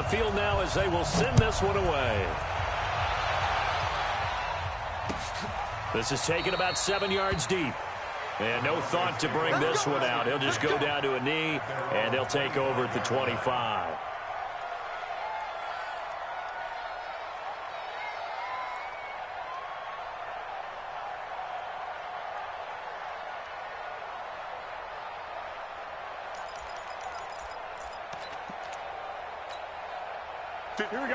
the field now as they will send this one away. This is taken about 7 yards deep. And no thought to bring this one out. He'll just go down to a knee, and they'll take over at the 25.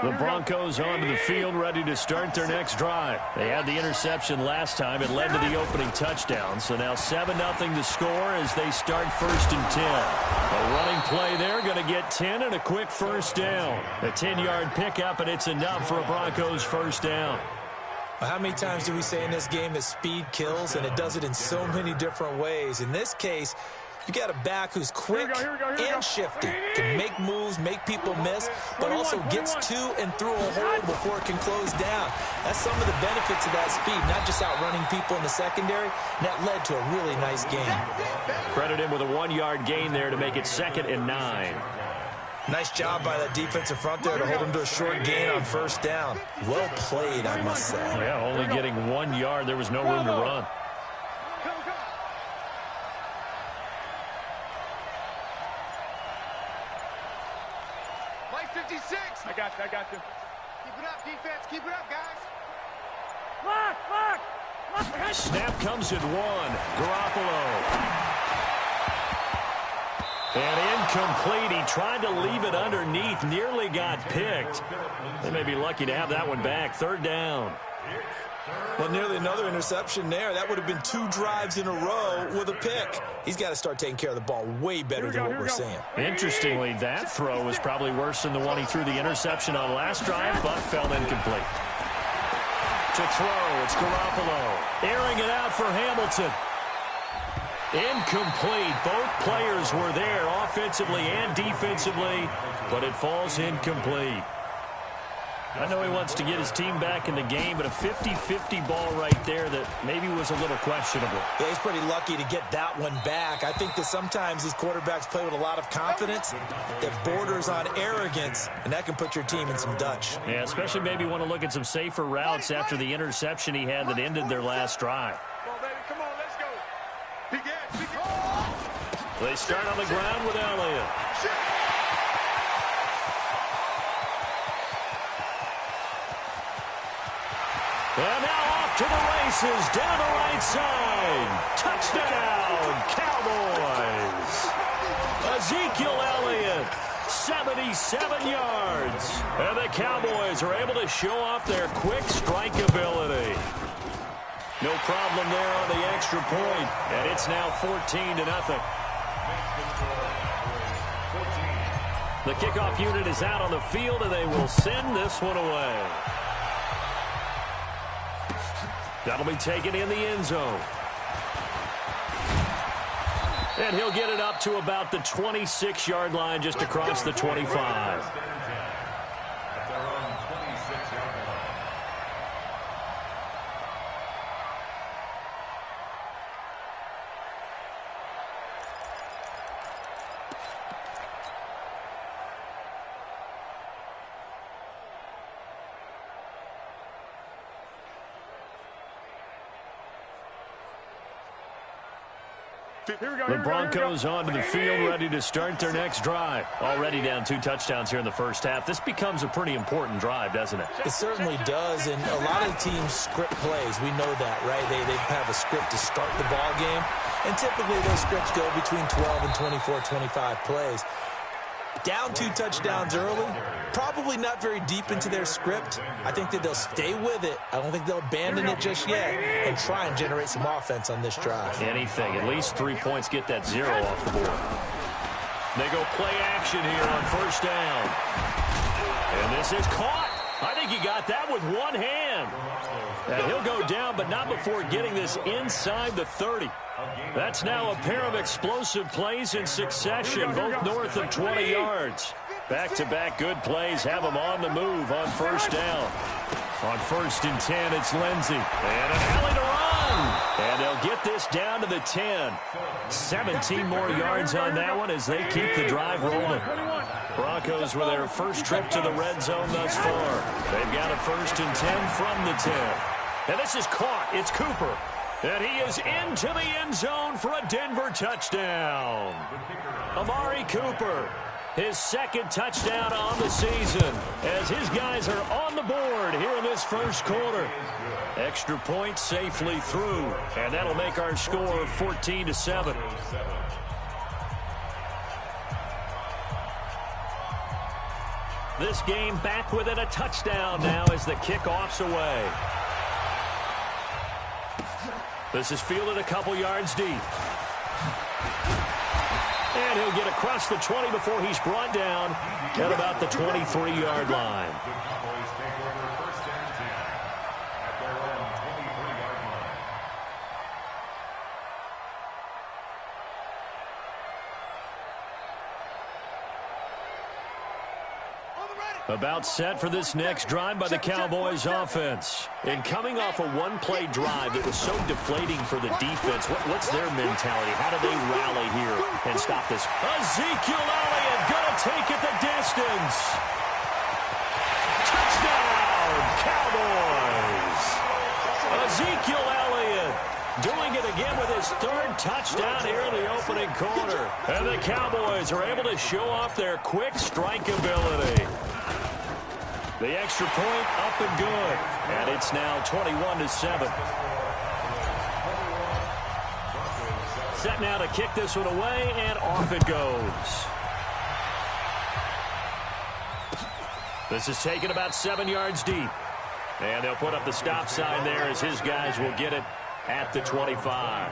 The Broncos onto the field, ready to start their next drive. They had the interception last time. It led to the opening touchdown. So now 7-0 to score as they start 1st and 10. A running play there, going to get 10 and a quick first down. A 10-yard pickup, and it's enough for a Broncos first down. How many times do we say in this game that speed kills, and it does it in so many different ways? In this case, you got a back who's quick and shifty, can make moves, make people miss, but also gets to and through a hole before it can close down. That's some of the benefits of that speed, not just outrunning people in the secondary. And that led to a really nice game. Credit him with a 1-yard gain there to make it 2nd and 9. Nice job by that defensive front there to hold him to a short gain on first down. Well played, I must say. Yeah, only getting 1 yard. There was no room to run. I got you. Keep it up, defense. Keep it up, guys. Look. Snap comes at 1. Garoppolo. And incomplete. He tried to leave it underneath. Nearly got picked. They may be lucky to have that one back. 3rd down. Well, nearly another interception there. That would have been 2 drives in a row with a pick. He's got to start taking care of the ball way better than what we're seeing. Interestingly, that throw was probably worse than the one he threw the interception on last drive, but fell incomplete. To throw, it's Garoppolo. Airing it out for Hamilton. Incomplete. Both players were there offensively and defensively, but it falls incomplete. I know he wants to get his team back in the game, but a 50-50 ball right there that maybe was a little questionable. Yeah, he's pretty lucky to get that one back. I think that sometimes these quarterbacks play with a lot of confidence that borders on arrogance, and that can put your team in some Dutch. Yeah, especially maybe want to look at some safer routes after the interception he had that ended their last drive. Come on, baby. Come on, let's go. Begin. They start on the ground with Elliott. And now off to the races, down the right side. Touchdown, Cowboys. Ezekiel Elliott, 77 yards. And the Cowboys are able to show off their quick strike ability. No problem there on the extra point, and it's now 14-0. The kickoff unit is out on the field, and they will send this one away. That'll be taken in the end zone. And he'll get it up to about the 26-yard line just across the 25. The Broncos onto the field, ready to start their next drive. Already down 2 touchdowns here in the first half. This becomes a pretty important drive, doesn't it? It certainly does, and a lot of teams script plays. We know that, right? They have a script to start the ball game, and typically those scripts go between 12 and 24, 25 plays. Down 2 touchdowns early, probably not very deep into their script. I think that they'll stay with it. I don't think they'll abandon it just yet and try and generate some offense on this drive. Anything. At least 3 points, get that 0 off the board. They go play action here on first down. And this is caught. I think he got that with one hand. And he'll go down, but not before getting this inside the 30. That's now a pair of explosive plays in succession, both north of 20 yards. Back-to-back good plays have them on the move on first down. On 1st and 10, it's Lindsey. And an alley to run. And they'll get this down to the 10. 17 more yards on that one as they keep the drive rolling. Broncos with their first trip to the red zone thus far. They've got a 1st and 10 from the 10. And this is caught. It's Cooper. And he is into the end zone for a Denver touchdown. Amari Cooper, his 2nd touchdown on the season, as his guys are on the board here in this first quarter. Extra point safely through, and that'll make our score 14-7. This game back within a touchdown now as the kickoff's away. This is fielded a couple yards deep. And he'll get across the 20 before he's brought down at about the 23-yard line. About set for this next drive by the Cowboys offense. And coming off a one-play drive that was so deflating for the defense, what's their mentality? How do they rally here and stop this? Ezekiel Elliott going to take it the distance. Touchdown, Cowboys. Ezekiel Elliott doing it again with his 3rd touchdown here in the opening quarter. And the Cowboys are able to show off their quick strike ability. The extra point up and good. And it's now 21-7. Set now to kick this one away, and off it goes. This is taken about 7 yards deep. And they'll put up the stop sign there as his guys will get it at the 25.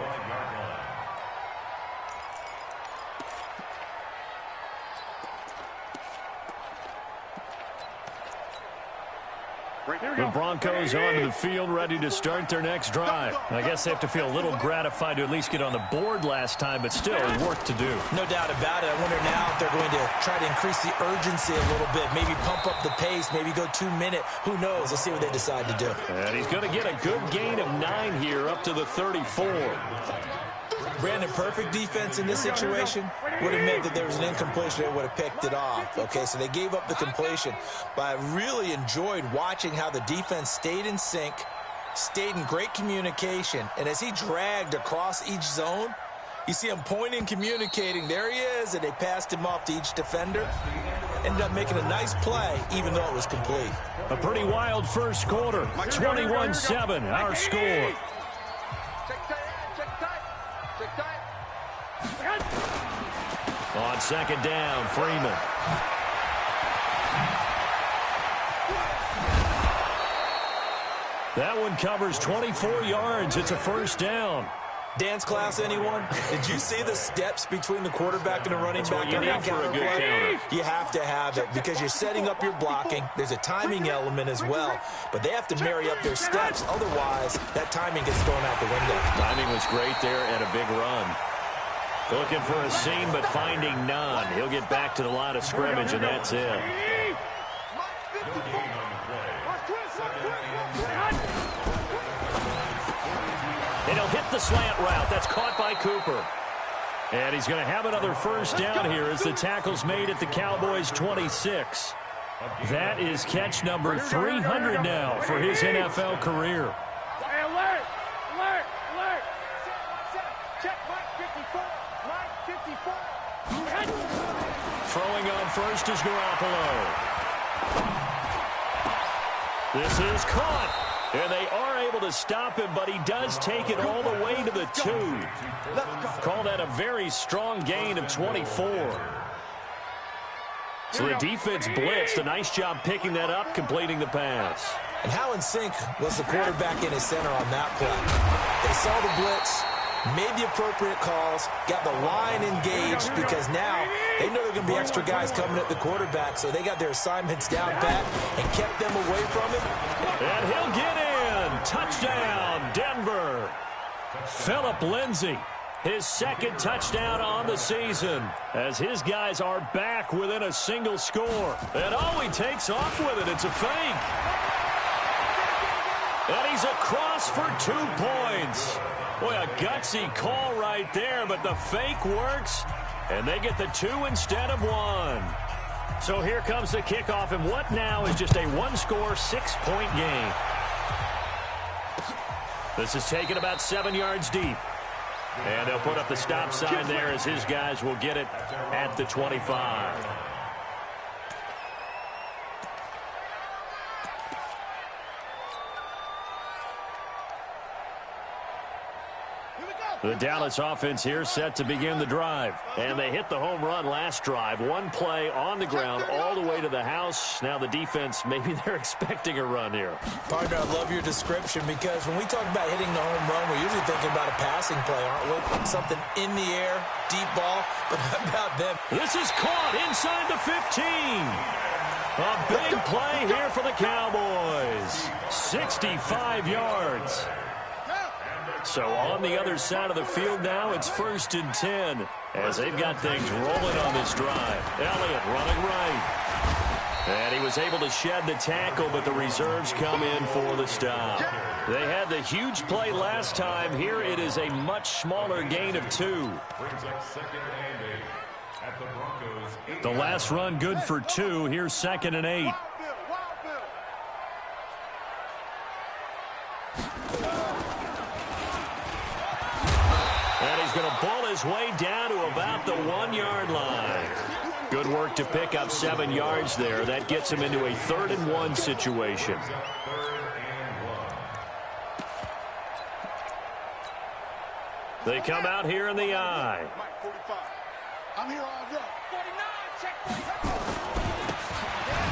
The Broncos onto the field, ready to start their next drive. I guess they have to feel a little gratified to at least get on the board last time, but still work to do. No doubt about it. I wonder now if they're going to try to increase the urgency a little bit, maybe pump up the pace, maybe go 2-minute. Who knows? Let's see what they decide to do. And he's going to get a good gain of 9 here up to the 34. Brandon, perfect defense in this situation would have meant that there was an incompletion. They would have picked it off. Okay, so they gave up the completion. But I really enjoyed watching how the defense stayed in sync, stayed in great communication. And as he dragged across each zone, you see him pointing, communicating. There he is, and they passed him off to each defender. Ended up making a nice play, even though it was complete. A pretty wild first quarter. 21-7, our score. On 2nd down, Freeman. That one covers 24 yards. It's a 1st down. Dance class, anyone? Did you see the steps between the quarterback and the running back? You need for a good counter. You have to have it because you're setting up your blocking. There's a timing element as well, but they have to marry up their steps. Otherwise, that timing gets thrown out the window. Timing was great there and a big run. Looking for a seam, but finding none. He'll get back to the line of scrimmage, and that's it. And he'll hit the slant route. That's caught by Cooper. And he's going to have another 1st down here as the tackle's made at the Cowboys' 26. That is catch number 300 now for his NFL career. Alert! Alert! Alert! Check Mike 54. Mike 54. Throwing on first is Garoppolo. This is caught. And they are able to stop him, but he does take it all the way to the 2. Call that a very strong gain of 24. So the defense blitzed. A nice job picking that up, completing the pass. And how in sync was the quarterback in his center on that play? They saw the blitz, made the appropriate calls, got the line engaged because now they know there are going to be extra guys coming at the quarterback, so they got their assignments down pat and kept them away from him. And he'll get in. Touchdown, Denver. Phillip Lindsay, his 2nd touchdown on the season, as his guys are back within a single score. And all he takes off with it, it's a fake. And he's across for 2 points. Boy, a gutsy call right there, but the fake works, and they get the 2 instead of 1. So here comes the kickoff, and what now is just a one-score, 6-point game. This is taken about 7 yards deep. And they'll put up the stop sign there as his guys will get it at the 25. The Dallas offense here set to begin the drive. And they hit the home run last drive. One play on the ground all the way to the house. Now the defense, maybe they're expecting a run here. Partner, I love your description because when we talk about hitting the home run, we're usually thinking about a passing play, aren't we? Something in the air, deep ball. But how about them? This is caught inside the 15. A big play here for the Cowboys. 65 yards. So on the other side of the field now, it's 1st and 10 as they've got things rolling on this drive. Elliott running right. And he was able to shed the tackle, but the reserves come in for the stop. They had the huge play last time. Here it is a much smaller gain of 2. The last run good for 2. Here's 2nd and 8. And he's going to ball his way down to about the 1-yard line. Good work to pick up 7 yards there. That gets him into a 3rd and 1 situation. They come out here in the I. I'm here all day.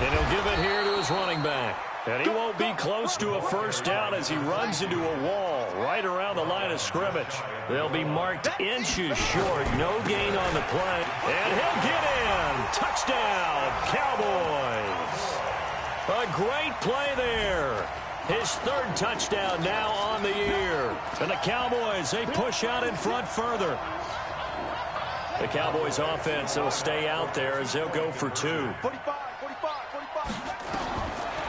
And he'll give it here to his running back. And he won't be close to a first down as he runs into a wall right around the line of scrimmage. They'll be marked inches short. No gain on the play. And he'll get in. Touchdown, Cowboys. A great play there. His 3rd touchdown now on the year. And the Cowboys, they push out in front further. The Cowboys offense will stay out there as they'll go for 2. 45.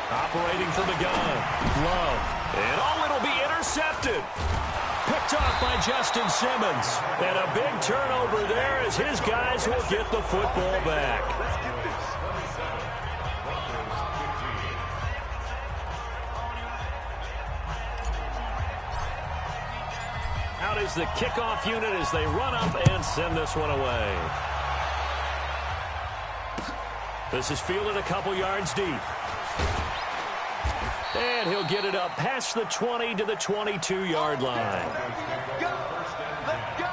Operating from the gun. Love. And it'll be intercepted. Picked off by Justin Simmons. And a big turnover there as his guys will get the football back. Out is the kickoff unit as they run up and send this one away. This is fielded a couple yards deep. And he'll get it up past the 20 to the 22-yard line. Let's go.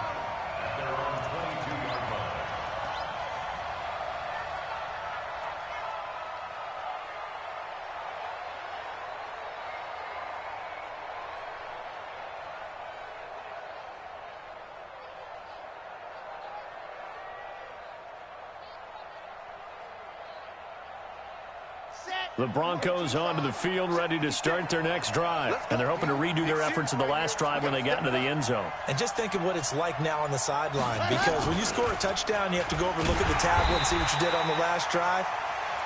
The Broncos onto the field, ready to start their next drive. And they're hoping to redo their efforts in the last drive when they got into the end zone. And just think of what it's like now on the sideline, because when you score a touchdown, you have to go over and look at the tablet and see what you did on the last drive.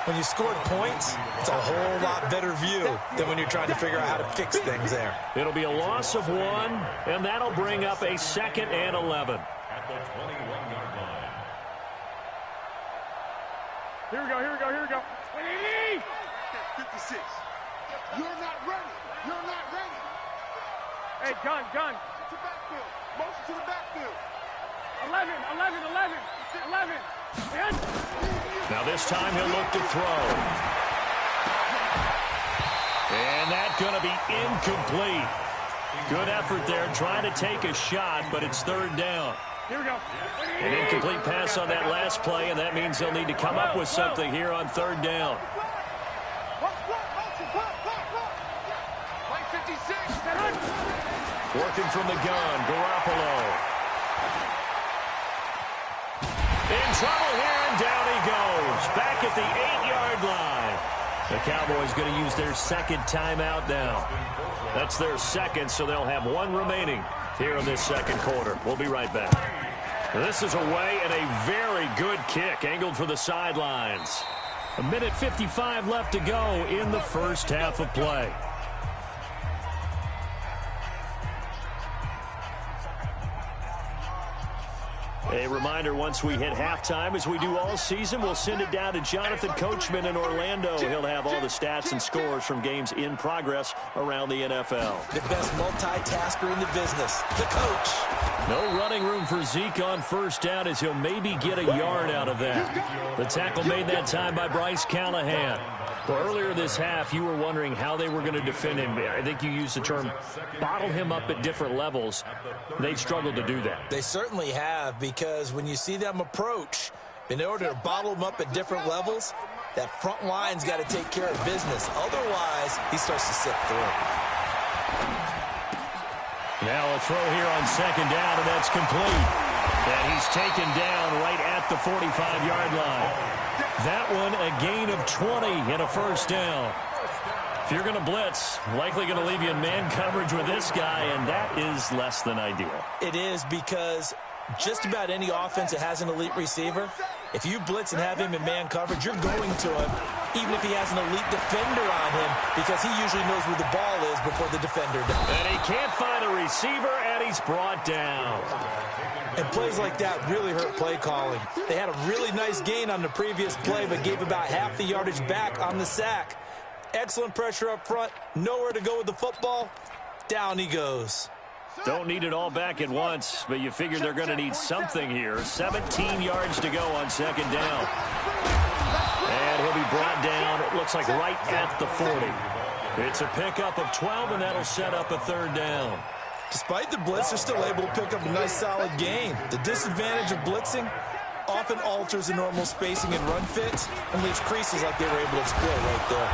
When you scored points, it's a whole lot better view than when you're trying to figure out how to fix things there. It'll be a loss of 1, and that'll bring up a 2nd and 11. At the 21-yard line. Here we go. 56. You're not ready. Hey, gun. To backfield. Motion to the backfield. 11. Now this time he'll look to throw. And that's going to be incomplete. Good effort there trying to take a shot, but it's 3rd down. Here we go. An incomplete pass on that last play, and that means they'll need to come up with something here on 3rd down. Working from the gun, Garoppolo. In trouble here, and down he goes. Back at the 8-yard line. The Cowboys going to use their 2nd timeout now. That's their 2nd, so they'll have 1 remaining here in this 2nd quarter. We'll be right back. This is away and a very good kick, angled for the sidelines. 1:55 left to go in the first half of play. A reminder, once we hit halftime, as we do all season, we'll send it down to Jonathan Coachman in Orlando. He'll have all the stats and scores from games in progress around the NFL. The best multitasker in the business, the coach. No running room for Zeke on first down as he'll maybe get a yard out of that. The tackle made that time by Bryce Callahan. Well, earlier this half, you were wondering how they were going to defend him. I think you used the term bottle him up at different levels. They've struggled to do that. They certainly have, because when you see them approach, in order to bottle him up at different levels, that front line's got to take care of business. Otherwise, he starts to slip through. Now a throw here on second down, and that's complete. And he's taken down right at the 45-yard line. That one a gain of 20 and a first down. If you're going to blitz, likely going to leave you in man coverage with this guy, and that is less than ideal. It is, because just about any offense that has an elite receiver, if you blitz and have him in man coverage, you're going to him, even if he has an elite defender on him, because he usually knows where the ball is before the defender does. And he can't find a receiver, and he's brought down. And plays like that really hurt play calling. They had a really nice gain on the previous play, but gave about half the yardage back on the sack. Excellent pressure up front. Nowhere to go with the football. Down he goes. Don't need it all back at once, but you figure they're going to need something here. 17 yards to go on second down. And he'll be brought down, it looks like right at the 40. It's a pickup of 12, and that'll set up a third down. Despite the blitz, they're still able to pick up a nice solid gain. The disadvantage of blitzing often alters the normal spacing and run fits and leaves creases like they were able to exploit right there.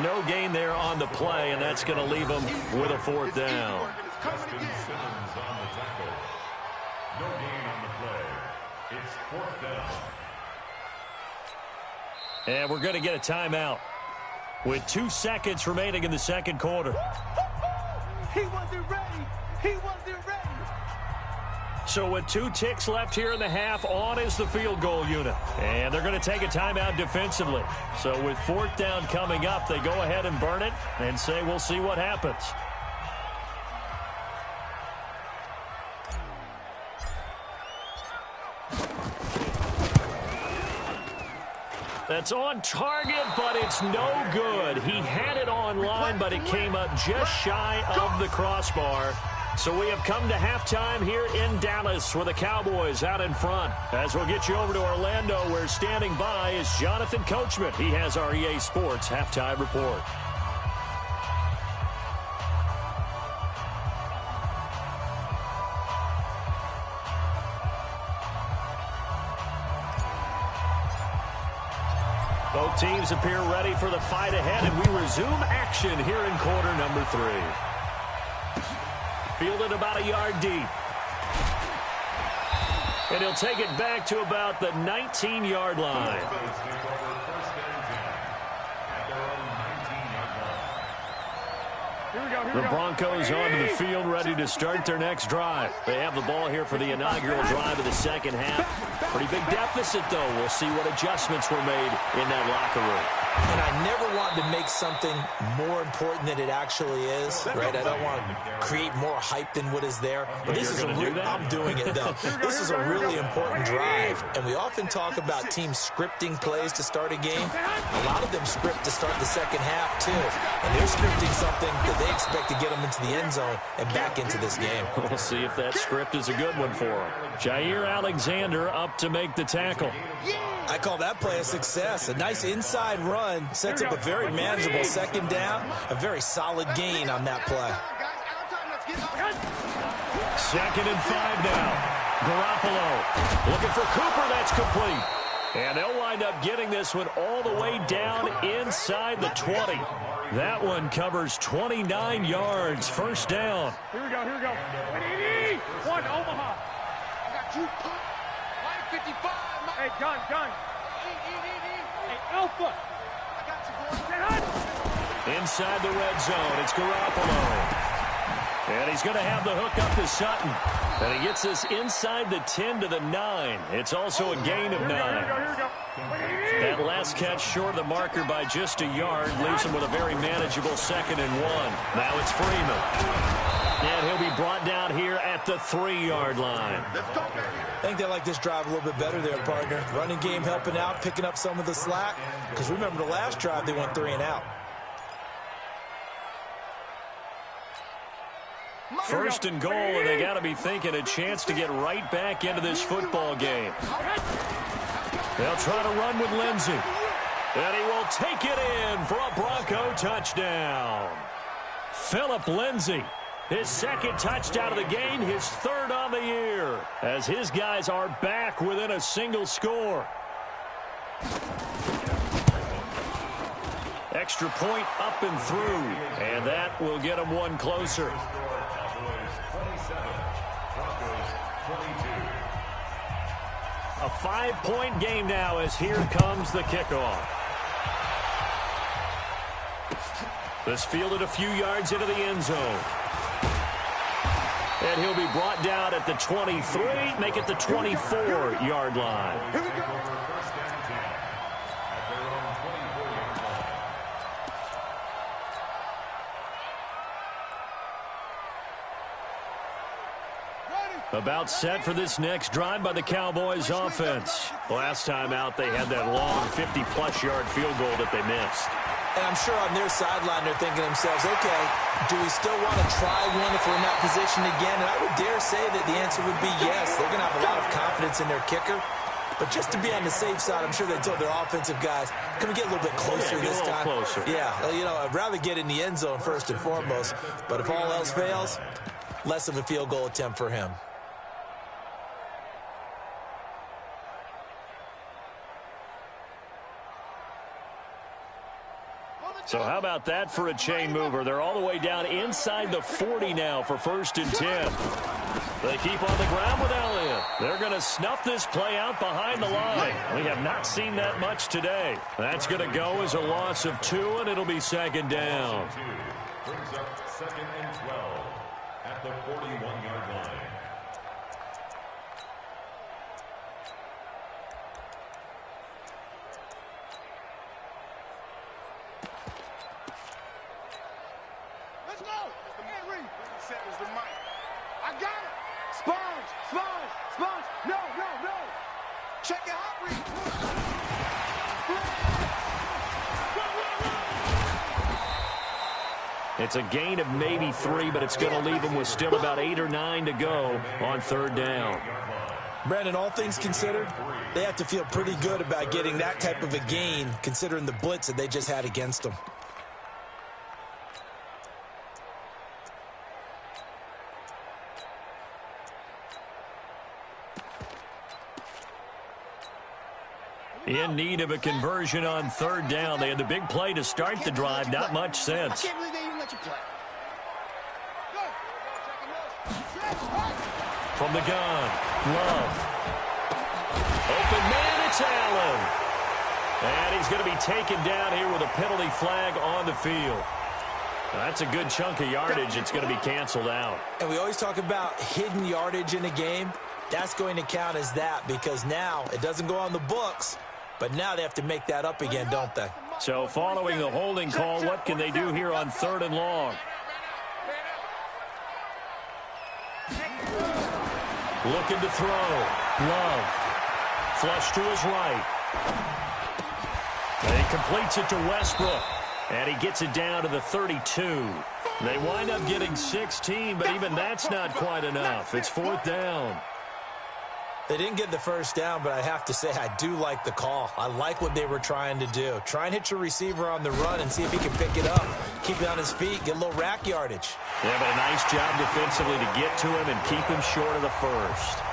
No gain there on the play, and that's going to leave them with a fourth down. Simmons on the tackle. No gain on the play. It's fourth down. And we're going to get a timeout with 2 seconds remaining in the second quarter. He wasn't ready. He wasn't ready. So with 2 ticks left here in the half, on is the field goal unit. And they're going to take a timeout defensively. So with fourth down coming up, they go ahead and burn it and say we'll see what happens. That's on target, but it's no good. He had it on line, but it came up just shy of the crossbar. So we have come to halftime here in Dallas with the Cowboys out in front. As we'll get you over to Orlando, where standing by is Jonathan Coachman. He has our EA Sports halftime report. Both teams appear ready for the fight ahead, and we resume action here in quarter number 3. Fielded about a yard deep. And he'll take it back to about the 19-yard line. The Broncos onto the field, ready to start their next drive. They have the ball here for the inaugural drive of the second half. Pretty big deficit, though. We'll see what adjustments were made in that locker room. And I never want to make something more important than it actually is, right? I don't want to create more hype than what is there. But this is I'm doing it, though. This is a really important drive. And we often talk about teams scripting plays to start a game. A lot of them script to start the second half, too. And they're scripting something that they expect to get them into the end zone and back into this game. We'll see if that script is a good one for them. Jair Alexander up to make the tackle. I call that play a success. A nice inside run sets up a very manageable second down. A very solid gain on that play. Second and 5 now. Garoppolo looking for Cooper. That's complete. And they'll wind up getting this one all the way down inside the 20. That one covers 29 yards. First down. Here we go. One, Omaha. I got you. Line 55. Hey, gun. Hey, Alpha. I got you, boy. Inside the red zone, it's Garoppolo. And he's going to have the hook up to Sutton. And he gets this inside the 10 to the 9. It's also a gain of 9. That last catch short of the marker by just a yard leaves him with a very manageable 2nd and 1. Now it's Freeman. And he'll be brought down here at the 3-yard line. I think they like this drive a little bit better there, partner. Running game helping out, picking up some of the slack. Because remember the last drive, they went 3 and out. 1st and goal, and they got to be thinking a chance to get right back into this football game. They'll try to run with Lindsey. And he will take it in for a Bronco touchdown. Phillip Lindsey, his 2nd touchdown of the game, his 3rd on the year, as his guys are back within a single score. Extra point up and through, and that will get them one closer. A 5-point game now as here comes the kickoff. This fielded a few yards into the end zone. And he'll be brought down at the 23, make it the 24-yard line. Here we go. About set for this next drive by the Cowboys offense. Last time out, they had that long 50-plus yard field goal that they missed. And I'm sure on their sideline they're thinking to themselves, okay, do we still want to try one if we're in that position again? And I would dare say that the answer would be yes. They're going to have a lot of confidence in their kicker. But just to be on the safe side, I'm sure they told their offensive guys, can we get a little bit closer this time? Closer. Yeah, you know, I'd rather get in the end zone first and foremost. But if all else fails, less of a field goal attempt for him. So how about that for a chain mover? They're all the way down inside the 40 now for 1st and 10. They keep on the ground with Elliott. They're going to snuff this play out behind the line. We have not seen that much today. That's going to go as a loss of 2, and it'll be 2nd down. Brings up 2nd and 12 at the 41-yard line. I got it. Sponge. No. Check it out, Reed. It's a gain of maybe 3, but it's going to leave them with still about 8 or 9 to go on 3rd down. Brandon, all things considered, they have to feel pretty good about getting that type of a gain considering the blitz that they just had against them. In need of a conversion on 3rd down. They had the big play to start the drive. Not much sense. I can't believe they even let you play. From the gun, Love. Open man, it's Allen. And he's going to be taken down here with a penalty flag on the field. That's a good chunk of yardage. It's going to be canceled out. And we always talk about hidden yardage in a game. That's going to count as that because now it doesn't go on the books, but now they have to make that up again, don't they? So following the holding call, what can they do here on 3rd and long? Looking to throw. Love. Flush to his right. And he completes it to Westbrook. And he gets it down to the 32. They wind up getting 16, but even that's not quite enough. It's 4th down. They didn't get the 1st down, but I have to say I do like the call. I like what they were trying to do. Try and hit your receiver on the run and see if he can pick it up. Keep it on his feet, get a little rack yardage. Yeah, but a nice job defensively to get to him and keep him short of the 1st.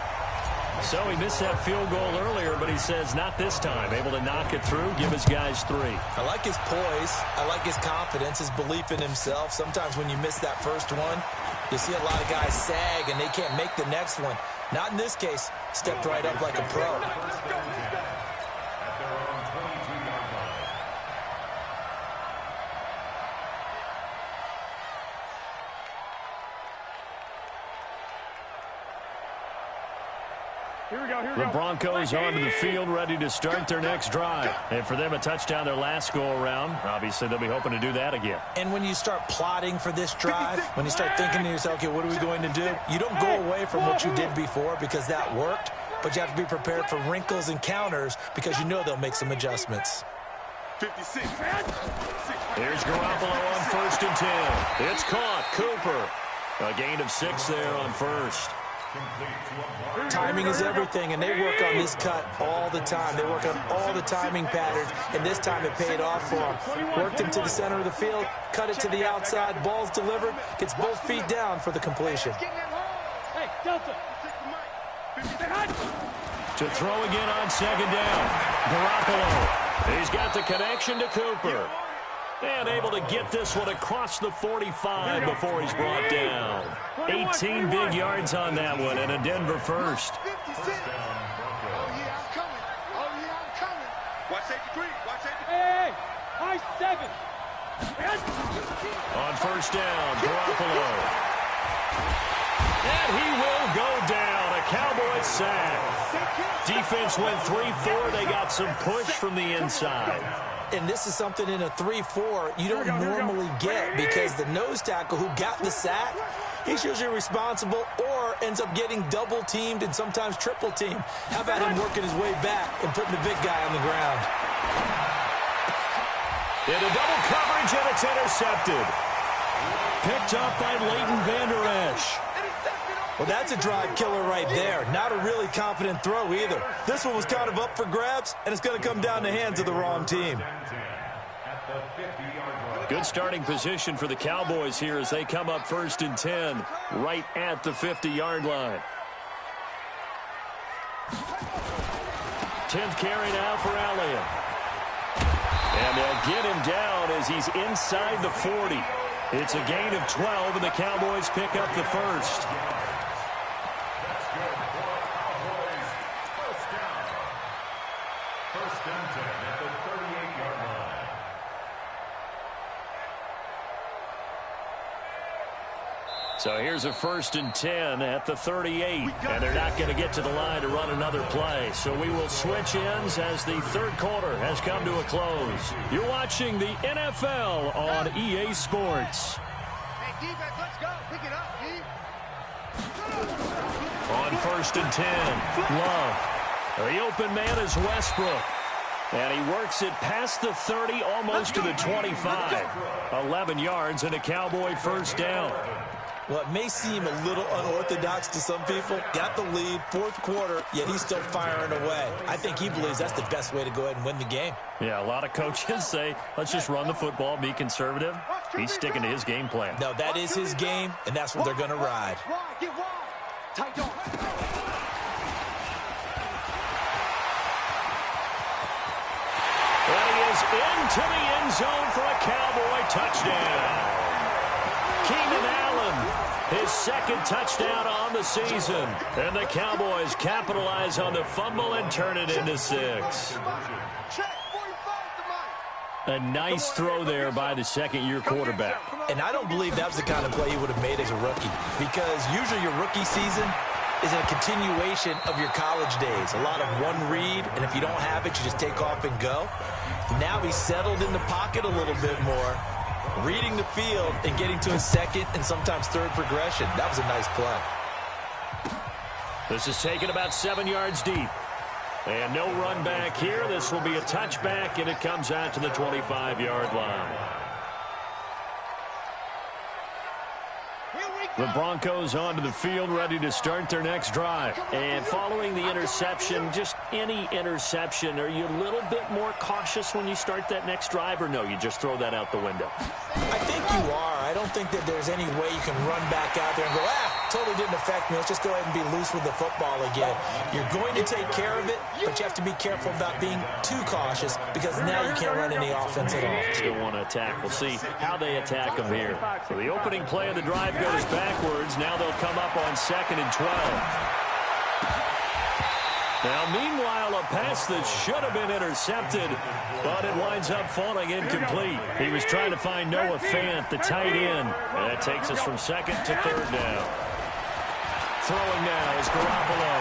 So he missed that field goal earlier, but he says not this time. Able to knock it through, give his guys 3. I like his poise. I like his confidence, his belief in himself. Sometimes when you miss that first one, you see a lot of guys sag and they can't make the next one. Not in this case. Stepped right up like a pro. The Broncos onto the field, ready to start their next drive. And for them, a touchdown their last go-around. Obviously, they'll be hoping to do that again. And when you start plotting for this drive, when you start thinking to yourself, okay, what are we going to do? You don't go away from what you did before because that worked, but you have to be prepared for wrinkles and counters because you know they'll make some adjustments. 56. Here's Garoppolo on 1st and 10. It's caught. Cooper. A gain of 6 there on first. Timing is everything, and they work on this cut all the time. They work on all the timing patterns, and this time it paid off for them. Worked him to the center of the field, cut it to the outside, ball's delivered, gets both feet down for the completion. Hey, Delta. To throw again on 2nd down. Garoppolo. He's got the connection to Cooper. And able to get this one across the 45 before he's brought down. 18 big yards on that one, and a Denver first. Oh, yeah, I'm coming. Oh, yeah, I'm coming. Watch safety green. Watch safety. Hey, high 7. On 1st down, Garoppolo. And he will go down. A Cowboys sack. Defense went 3-4. They got some push from the inside. And this is something in a 3-4 you don't normally get because the nose tackle who got the sack, he's usually responsible or ends up getting double-teamed and sometimes triple-teamed. How about him working his way back and putting the big guy on the ground? Into double coverage, and it's intercepted. Picked up by Leighton Vander Esch. Well, that's a drive killer right there. Not a really confident throw either. This one was kind of up for grabs, and it's going to come down the hands of the wrong team. Good starting position for the Cowboys here as they come up 1st and 10 right at the 50-yard line. 10th carry now for Elliott. And they'll get him down as he's inside the 40. It's a gain of 12, and the Cowboys pick up the first. So here's a 1st and 10 at the 38, and they're not going to get to the line to run another play. So we will switch ends as the 3rd quarter has come to a close. You're watching the NFL on EA Sports. Hey, defense, let's go. Pick it up, D. On 1st and 10, Love. The open man is Westbrook. And he works it past the 30, almost to the 25. 11 yards and a Cowboy 1st down. Well, it may seem a little unorthodox to some people. Got the lead, 4th quarter, yet he's still firing away. I think he believes that's the best way to go ahead and win the game. Yeah, a lot of coaches say, let's just run the football, be conservative. He's sticking to his game plan. No, that is his game, and that's what they're going to ride. Get wide. Tight on. And he is into the end zone for a Cowboy touchdown. Keenan Allen, his 2nd touchdown on the season. And the Cowboys capitalize on the fumble and turn it into 6. A nice throw there by the 2nd-year quarterback. And I don't believe that was the kind of play he would have made as a rookie because usually your rookie season is a continuation of your college days. A lot of one read, and if you don't have it, you just take off and go. Now he's settled in the pocket a little bit more, reading the field and getting to his 2nd and sometimes 3rd progression. That was a nice play. This is taken about 7 yards deep. And no run back here. This will be a touchback, and it comes out to the 25-yard line. The Broncos onto the field, ready to start their next drive. And following the interception, just any interception, are you a little bit more cautious when you start that next drive, or no, you just throw that out the window? I think you are. I don't think that there's any way you can run back out there and go, totally didn't affect me. Let's just go ahead and be loose with the football again. You're going to take care of it, but you have to be careful about being too cautious because now you can't run any offense at all. Still want to attack. We'll see how they attack them here. So the opening play of the drive goes backwards. Now they'll come up on 2nd and 12. Now, meanwhile, a pass that should have been intercepted, but it winds up falling incomplete. He was trying to find Noah Fant, the tight end. And that takes us from 2nd to 3rd down. Throwing now is Garoppolo.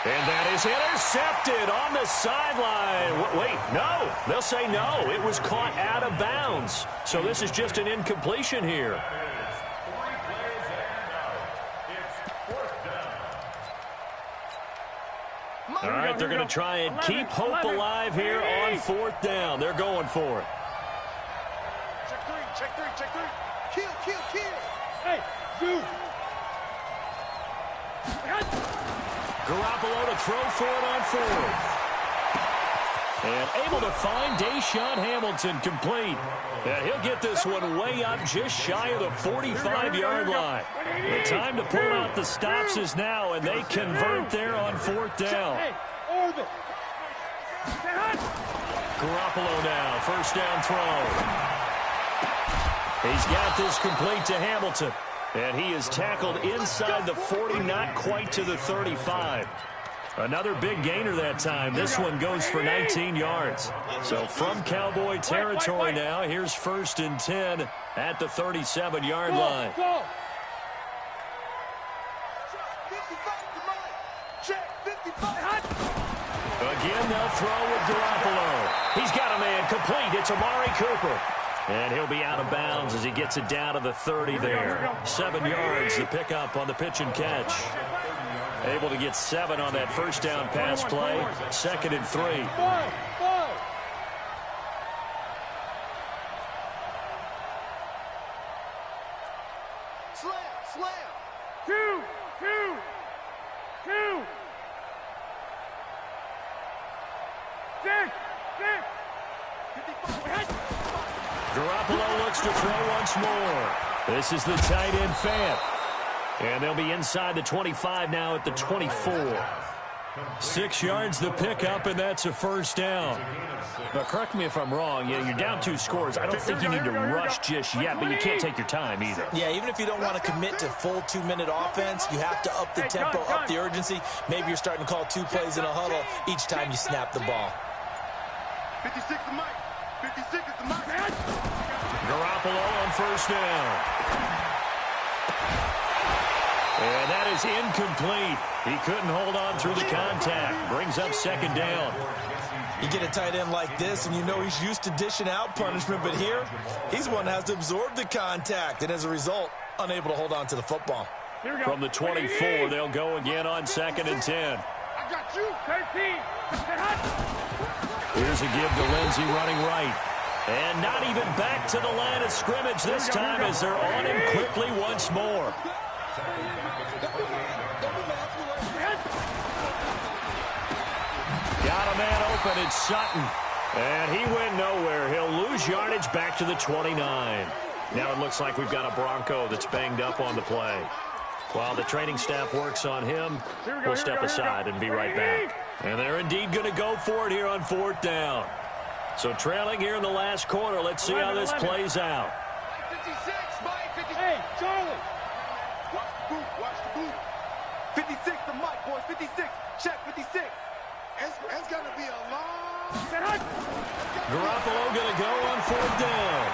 And that is intercepted on the sideline. Wait, no. They'll say no. It was caught out of bounds. So this is just an incompletion here. All right, they're going to try and keep hope alive here on 4th down. They're going for it. Check three. Kill. Hey, dude. Garoppolo to throw for it on 4th. And able to find Deshaun Hamilton complete. And he'll get this one way up just shy of the 45-yard line. The time to pull out the stops is now, and they convert there on 4th down. Garoppolo now, 1st down throw. He's got this complete to Hamilton. And he is tackled inside the 40, not quite to the 35. Another big gainer that time. This one goes for 19 yards. So from Cowboy territory now, here's 1st and 10 at the 37-yard line. Again, they'll throw with Garoppolo. He's got a man complete. It's Amari Cooper. And he'll be out of bounds as he gets it down to the 30 there. 7 yards, the pickup on the pitch and catch. Able to get 7 on that 1st down pass play. 2nd and 3. Slam. 2. Garoppolo looks to throw once more. This is the tight end Fant. And they'll be inside the 25 now at the 24. 6 yards the pickup, and that's a 1st down. But correct me if I'm wrong. You're down 2 scores. I don't think you need to rush just yet, but you can't take your time either. Yeah, even if you don't want to commit to full 2-minute offense, you have to up the tempo, up the urgency. Maybe you're starting to call 2 plays in a huddle each time you snap the ball. 56 is Mike. 56 is the Mike. Garoppolo on 1st down. And that is incomplete. He couldn't hold on through the contact. Brings up 2nd down. You get a tight end like this, and you know he's used to dishing out punishment, but here, he's one that has to absorb the contact, and as a result, unable to hold on to the football. From the 24, they'll go again on 2nd and 10. I got you, 13. Here's a give to Lindsey running right. And not even back to the line of scrimmage this time as they're on him quickly once more. Got a man open, it's Sutton. And he went nowhere. He'll lose yardage back to the 29. Now it looks like we've got a Bronco that's banged up on the play. While the training staff works on him, we'll step aside and be right back. And they're indeed going to go for it here on 4th down. So trailing here in the last quarter, let's see how this plays out. 56, Mike, 56. Hey, Charlie. Watch the boot. 56 to Mike, boys, 56. Check, 56. It's going to be a long... Garoppolo going to go on 4th down.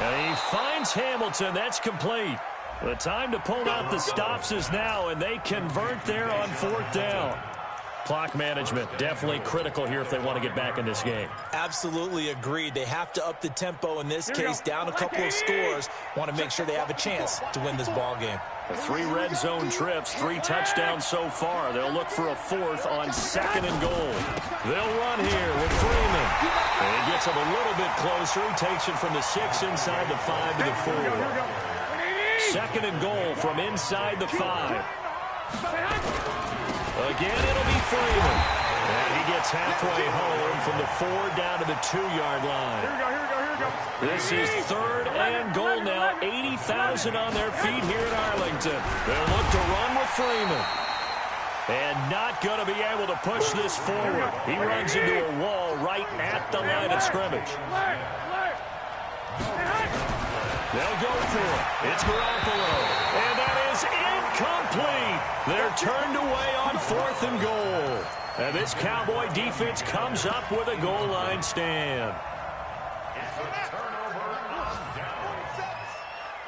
And he finds Hamilton. That's complete. The time to pull out the stops is now, and they convert there on 4th down. Clock management, definitely critical here if they want to get back in this game. Absolutely agreed. They have to up the tempo in this case, down a couple of scores. Want to make sure they have a chance to win this ball game. 3 red zone trips, 3 touchdowns so far. They'll look for a 4th on 2nd and goal. They'll run here with Freeman. And he gets him a little bit closer. He takes it from the 6 inside the 5 to the 4. 2nd and goal from inside the 5. Again, it'll be Freeman. And he gets halfway home from the 4 down to the 2-yard line. Here we go. This is 3rd and goal now. 80,000 on their feet here in Arlington. They'll look to run with Freeman. And not going to be able to push this forward. He runs into a wall right at the line of scrimmage. They'll go for it. It's Garoppolo. And that is incomplete. They're turned away on 4th and goal. And this Cowboy defense comes up with a goal line stand.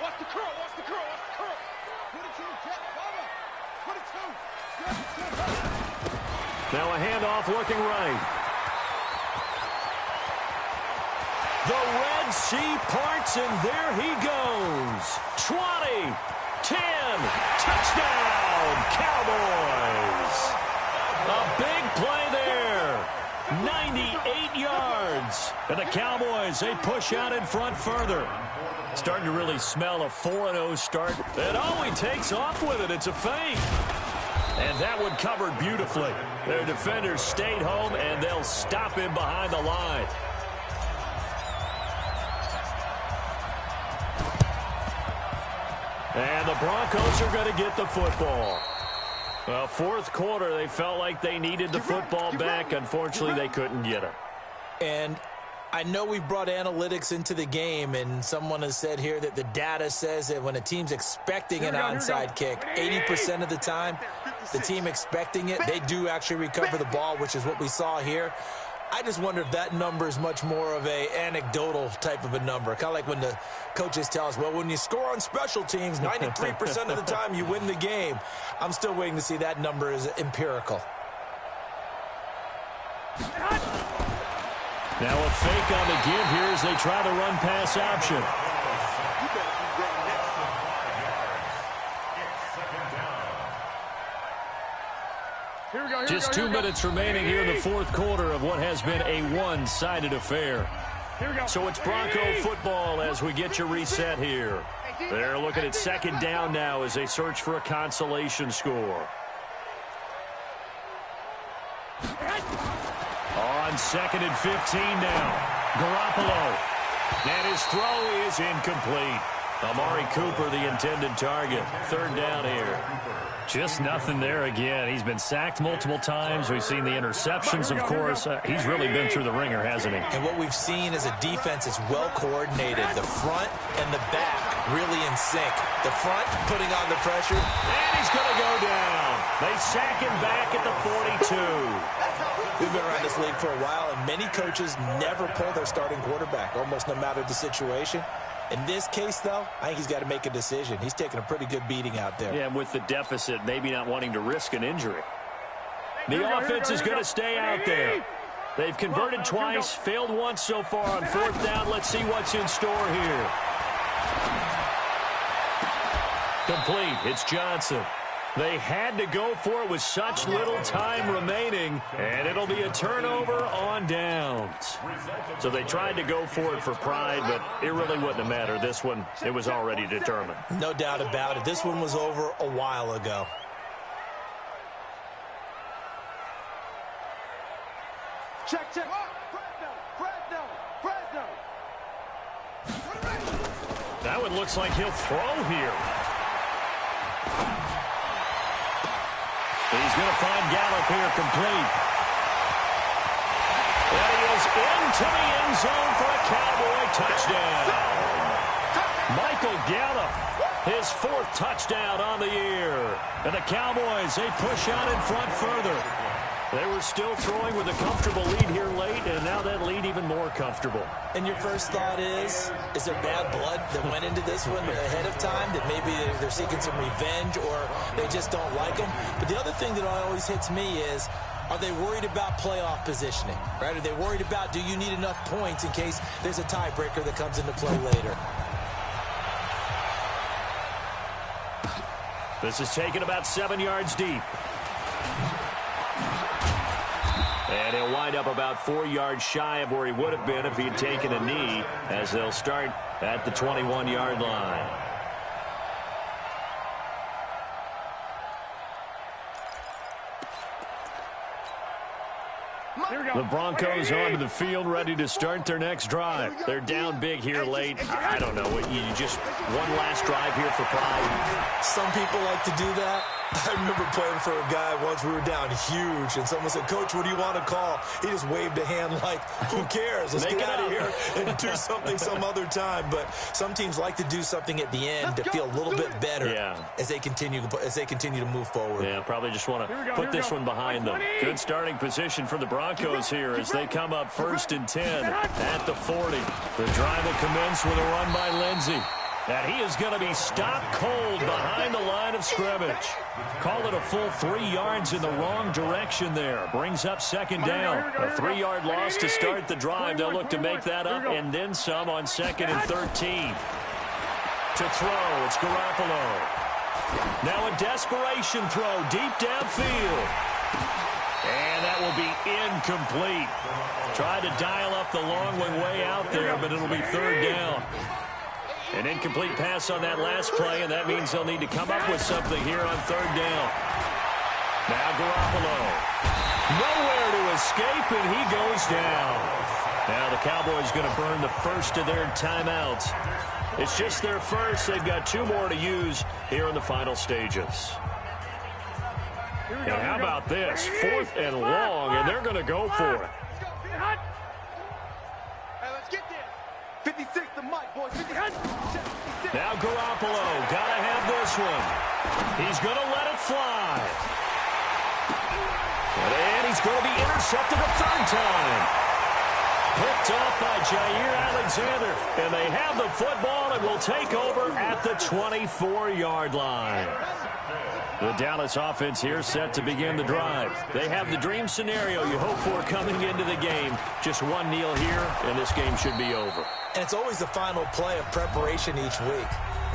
Watch the curl. 22, Jack, 22. Now a handoff looking right. The Red Sea parts, and there he goes. 20, 10, touchdown, Cowboys. A big play there. 98 yards. And the Cowboys, they push out in front further. Starting to really smell a 4-0 start. And oh, he takes off with it. It's a fake. And that one covered beautifully. Their defenders stayed home, and they'll stop him behind the line. And the Broncos are going to get the football. Well, fourth quarter, they felt like they needed the football back. Unfortunately, they couldn't get it. And I know we've brought analytics into the game, and someone has said here that the data says that when a team's expecting an onside kick, 80% of the time, the team expecting it, they do actually recover the ball, which is what we saw here. I just wonder if that number is much more of a anecdotal type of a number. Kind of like when the coaches tell us, well, when you score on special teams, 93% of the time you win the game. I'm still waiting to see that number is empirical. Now a fake on the give here as they try the run-pass option. Just 2 minutes remaining here in the fourth quarter of what has been a one-sided affair. So it's Bronco football as we get you reset here. They're looking at second down now as they search for a consolation score. On second and 15 now. Garoppolo. And his throw is incomplete. Amari Cooper, the intended target. Third down here. Just nothing there again. He's been sacked multiple times. We've seen the interceptions, of course. He's really been through the ringer, hasn't he? And what we've seen is a defense that's well coordinated. The front and the back really in sync. The front putting on the pressure. And he's going to go down. They sack him back at the 42. We've been around this league for a while, and many coaches never pull their starting quarterback, almost no matter the situation. In this case, though, I think he's got to make a decision. He's taking a pretty good beating out there. Yeah, with the deficit, maybe not wanting to risk an injury. The offense is going to stay out there. They've converted twice, failed once so far on fourth down. Let's see what's in store here. Complete. It's Johnson. They had to go for it with such little time remaining, and it'll be a turnover on downs. So they tried to go for it for pride, but it really wouldn't have mattered. This one, it was already determined. No doubt about it. This one was over a while ago. Check, check. Fresno. That one looks like he'll throw here. He's going to find Gallup here complete. And he is into the end zone for a Cowboy touchdown. Michael Gallup, his fourth touchdown on the year. And the Cowboys, they push out in front further. They were still throwing with a comfortable lead here late, and now that lead even more comfortable. And your first thought is there bad blood that went into this one ahead of time, that maybe they're seeking some revenge or they just don't like them? But the other thing that always hits me is, are they worried about playoff positioning? Right? Are they worried about, do you need enough points in case there's a tiebreaker that comes into play later? This is taken about 7 yards deep. And he'll wind up about 4 yards shy of where he would have been if he had taken a knee, as they'll start at the 21-yard line. The Broncos onto the field, ready to start their next drive. They're down big here late. I don't know. You just one last drive here for pride. Some people like to do that. I remember playing for a guy once. We were down huge, and someone said, "Coach, what do you want to call?" He just waved a hand like, who cares? Let's get out of here and do something some other time. But some teams like to do something at the end to feel a little bit better as they continue to move forward. Yeah, probably just want to put this one behind them. Good starting position for the Broncos here as they come up 1st and 10 at the 40. The drive will commence with a run by Lindsey. And he is going to be stopped cold behind the line of scrimmage. Call it a full 3 yards in the wrong direction there. Brings up second down. A 3-yard loss to start the drive. They'll look to make that up and then some on 2nd and 13. To throw, it's Garoppolo. Now a desperation throw deep downfield. And that will be incomplete. Tried to dial up the long one way out there, but it'll be 3rd down. An incomplete pass on that last play, and that means they'll need to come up with something here on 3rd down. Now Garoppolo. Nowhere to escape, and he goes down. Now the Cowboys going to burn the first of their timeouts. It's just their first. They've got 2 more to use here in the final stages. And how about this? 4th and long, and they're going to go for it. Hey, let's get there. 56 the mic, boys. 56. Now Garoppolo, gotta have this one. He's gonna let it fly. And he's gonna be intercepted a 3rd time. Picked off by Jair Alexander. And they have the football and will take over at the 24-yard line. The Dallas offense here set to begin the drive. They have the dream scenario you hope for coming into the game. Just one kneel here, and this game should be over. And it's always the final play of preparation each week.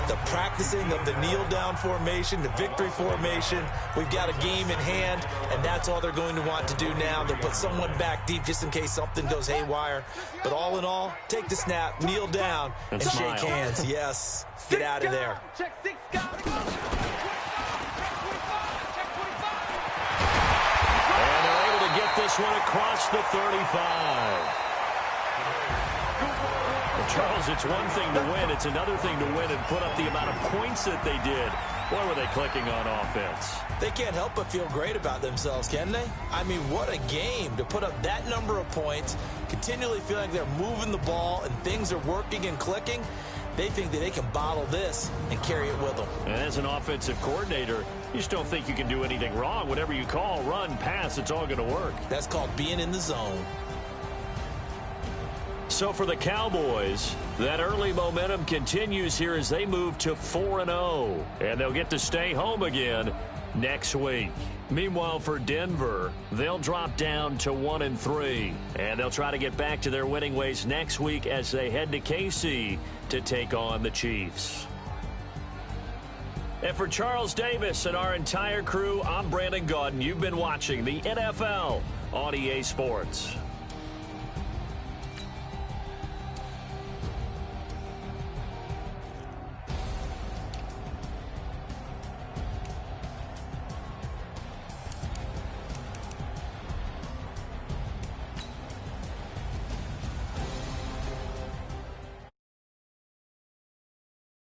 The practicing of the kneel-down formation, the victory formation. We've got a game in hand, and that's all they're going to want to do now. They'll put someone back deep just in case something goes haywire. But all in all, take the snap, kneel down, and shake hands. Yes, get out of there. Check 6 guys. And they're able to get this one across the 35. Charles, it's one thing to win. It's another thing to win and put up the amount of points that they did. Boy, were they clicking on offense. They can't help but feel great about themselves, can they? I mean, what a game to put up that number of points, continually feeling like they're moving the ball and things are working and clicking. They think that they can bottle this and carry it with them. And as an offensive coordinator, you just don't think you can do anything wrong. Whatever you call, run, pass, it's all going to work. That's called being in the zone. So for the Cowboys, that early momentum continues here as they move to 4-0. And they'll get to stay home again next week. Meanwhile, for Denver, they'll drop down to 1-3. And they'll try to get back to their winning ways next week as they head to KC to take on the Chiefs. And for Charles Davis and our entire crew, I'm Brandon Gaudin. You've been watching the NFL on EA Sports.